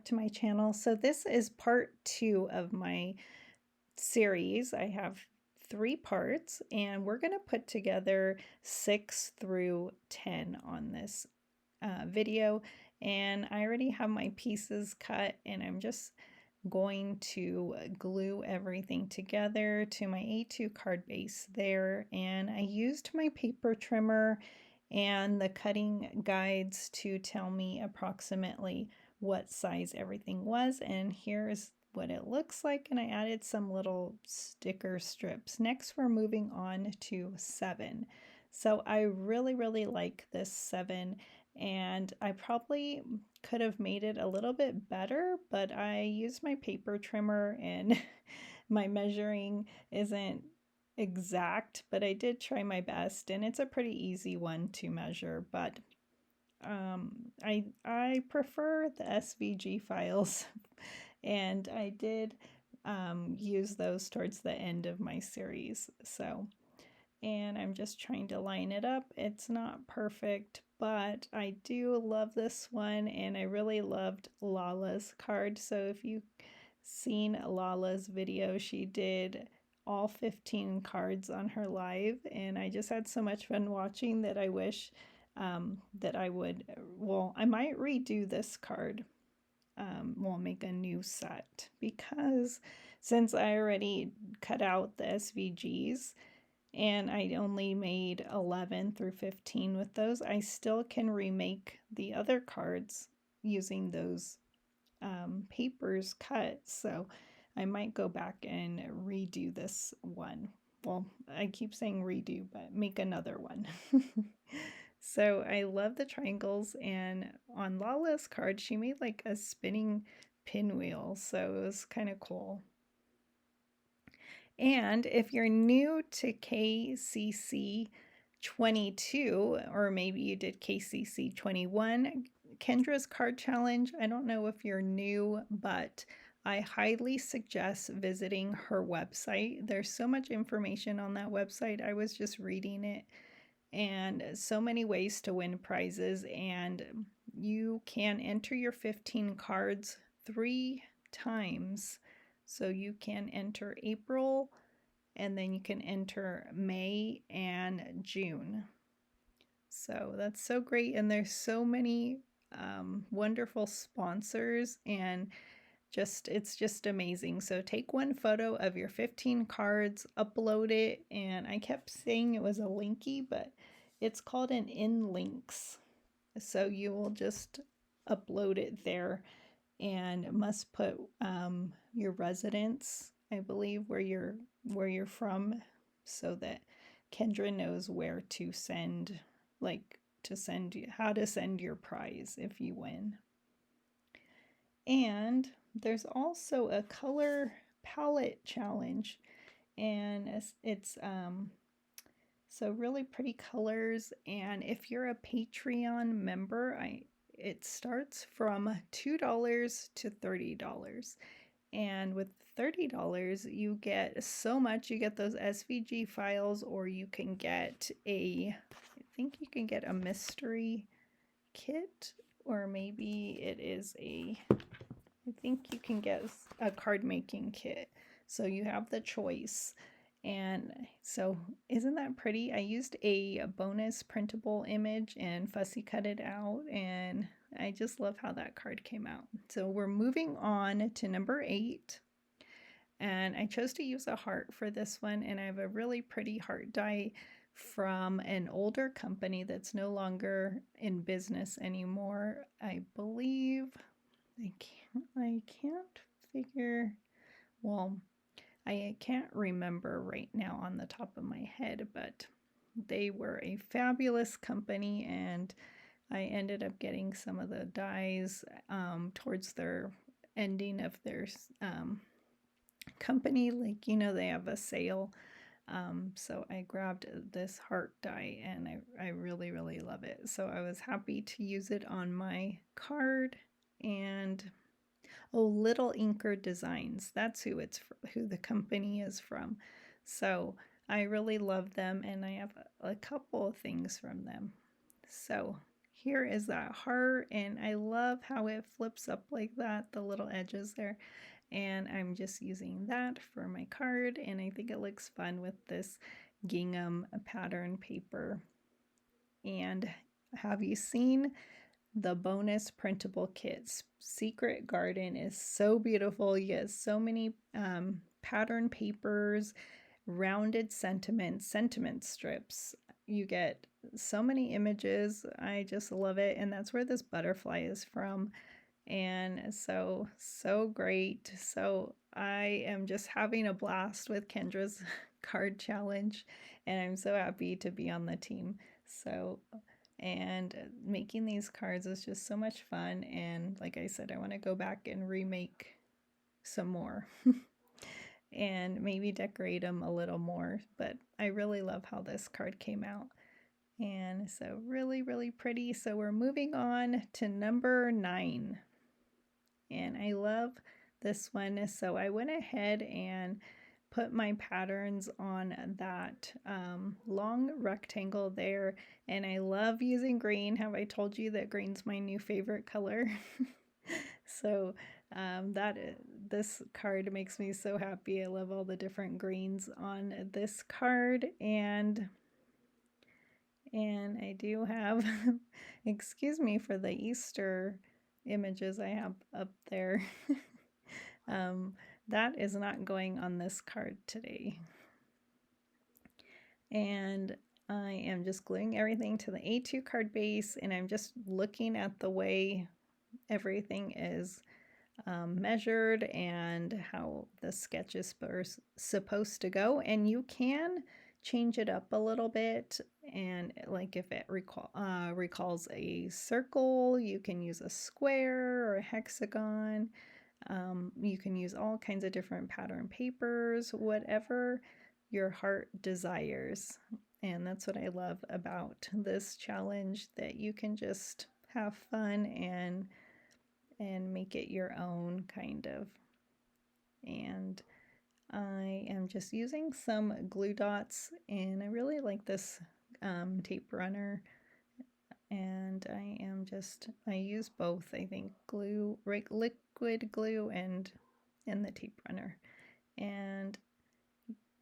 to my channel. So this is part 2 of my series. I have 3 parts, and we're going to put together 6 through 10 on this video. And I already have my pieces cut, and I'm just going to glue everything together to my A2 card base there. And I used my paper trimmer and the cutting guides to tell me approximately what size everything was, and here's what it looks like. And I added some little sticker strips. Next we're moving on to 7. So I really like this 7, and I probably could have made it a little bit better, but I used my paper trimmer and my measuring isn't exact, but I did try my best, and it's a pretty easy one to measure. But I prefer the SVG files, and I did use those towards the end of my series. So, and I'm just trying to line it up. It's not perfect, but I do love this one, and I really loved Lala's card. So if you've seen Lala's video, she did all 15 cards on her live, and I just had so much fun watching that I wish that I would, well, I might redo this card. We'll make a new set, because since I already cut out the SVGs and I only made 11 through 15 with those, I still can remake the other cards using those papers cut. So I might go back and redo this one. Well, I keep saying redo, but make another one. So I love the triangles, and on Lala's card, she made like a spinning pinwheel, so it was kind of cool. And if you're new to KCC 22, or maybe you did KCC 21, Kendra's card challenge, I don't know if you're new, but I highly suggest visiting her website. There's so much information on that website. I was just reading it, and so many ways to win prizes, and you can enter your 15 cards 3 times. So you can enter April, and then you can enter May and June. So that's so great, and there's so many wonderful sponsors, and it's just amazing. So take one photo of your 15 cards, upload it, and I kept saying it was a linky, but it's called an InLinks. So you will just upload it there, and must put your residence, I believe, where you're from, so that Kendra knows where to send, how to send your prize if you win. And there's also a color palette challenge, and it's so really pretty colors. And if you're a Patreon member, it starts from $2 to $30. And with $30, you get so much. You get those SVG files, or you can get I think you can get a mystery kit, or maybe it is I think you can get a card making kit. So you have the choice. And so isn't that pretty? I used a bonus printable image and fussy cut it out, and I just love how that card came out. So we're moving on to number 8, and I chose to use a heart for this one, and I have a really pretty heart die from an older company that's no longer in business anymore. I believe I can't figure, well, I can't remember right now on the top of my head, but they were a fabulous company, and I ended up getting some of the dies towards their ending of their company. Like, they have a sale. So I grabbed this heart die, and I really love it. So I was happy to use it on my card. And Little Inker Designs, that's who the company is from. So I really love them, and I have a couple of things from them. So here is that heart, and I love how it flips up like that, the little edges there. And I'm just using that for my card, and I think it looks fun with this gingham pattern paper. And have you seen the bonus printable kits? Secret Garden is so beautiful. You get so many pattern papers, rounded sentiment strips. You get so many images. I just love it. And that's where this butterfly is from. And so great. So I am just having a blast with Kendra's card challenge, and I'm so happy to be on the team. So, and making these cards is just so much fun. And like I said, I want to go back and remake some more and maybe decorate them a little more. But I really love how this card came out. And so, really, really pretty. So, we're moving on to number 9. And I love this one. So I went ahead and put my patterns on that long rectangle there, and I love using green. Have I told you that green's my new favorite color? So this card makes me so happy. I love all the different greens on this card, and I do have excuse me for the Easter images I have up there. That is not going on this card today. And I am just gluing everything to the A2 card base, and I'm just looking at the way everything is measured and how the sketch is supposed to go. And you can change it up a little bit, and like if it recalls a circle, you can use a square or a hexagon. You can use all kinds of different pattern papers, whatever your heart desires. And that's what I love about this challenge, that you can just have fun and make it your own, kind of. And I am just using some glue dots, and I really like this tape runner. And I use both, I think, glue, liquid glue and the tape runner. And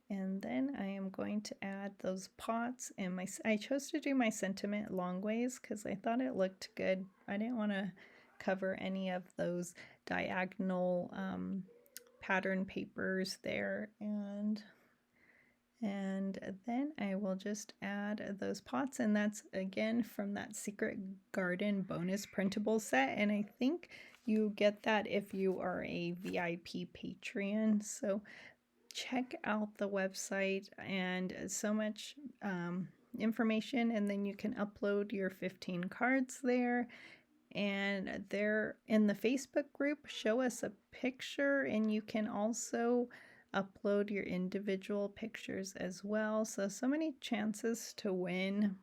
then I am going to add those pots, and I chose to do my sentiment long ways because I thought it looked good. I didn't want to cover any of those diagonal pattern papers there, and then I will just add those pots, and that's again from that Secret Garden bonus printable set, and I think you get that if you are a VIP Patreon. So check out the website, and so much information, and then you can upload your 15 cards there. And there in the Facebook group, show us a picture, and you can also upload your individual pictures as well. So many chances to win.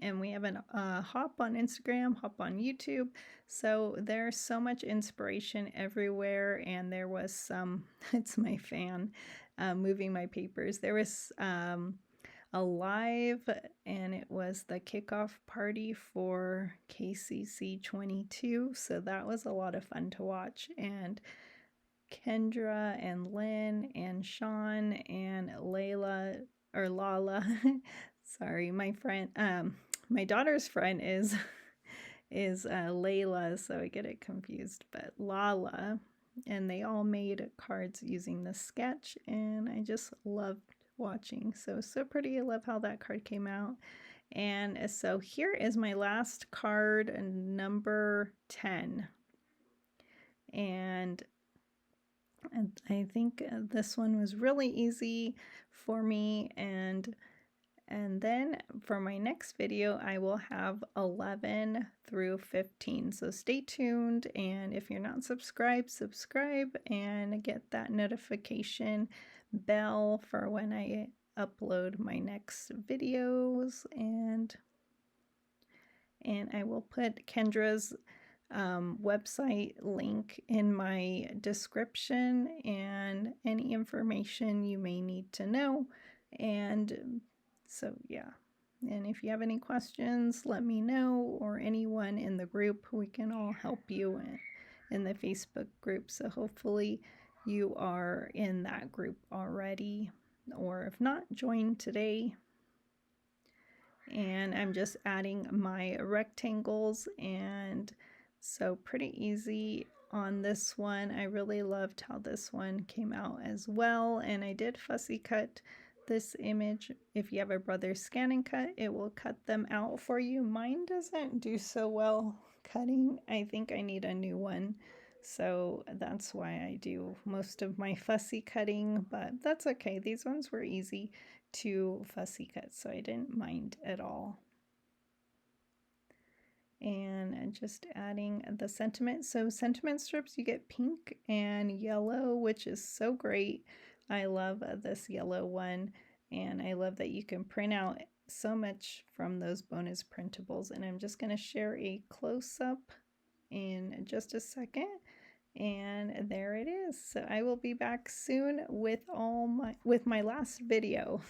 And we have a hop on Instagram, hop on YouTube. So there's so much inspiration everywhere. And there was some, it's my fan moving my papers. There was a live, and it was the kickoff party for KCC 22. So that was a lot of fun to watch. And Kendra and Lynn and Sean and Layla, or Lala, sorry, my friend, my daughter's friend is Layla, so I get it confused, but Lala, and they all made cards using the sketch, and I just loved watching. So pretty. I love how that card came out. And so here is my last card, number 10. And I think this one was really easy for me, and then for my next video I will have 11 through 15. So stay tuned, and if you're not subscribed, subscribe and get that notification bell for when I upload my next videos. And I will put Kendra's website link in my description, and any information you may need to know. And so yeah, And if you have any questions, let me know, or anyone in the group. We can all help you in the Facebook group. So hopefully you are in that group already, or if not, join today. And I'm just adding my rectangles, and so pretty easy on this one. I really loved how this one came out as well, and I did fussy cut this image. If you have a brother scan and cut, it will cut them out for you. Mine doesn't do so well cutting. I think I need a new one, so that's why I do most of my fussy cutting, but that's okay. These ones were easy to fussy cut, so I didn't mind at all. And just adding the sentiment. So sentiment strips, you get pink and yellow, which is so great. I love this yellow one, and I love that you can print out so much from those bonus printables. And I'm just going to share a close-up in just a second. And there it is. So I will be back soon with my last video.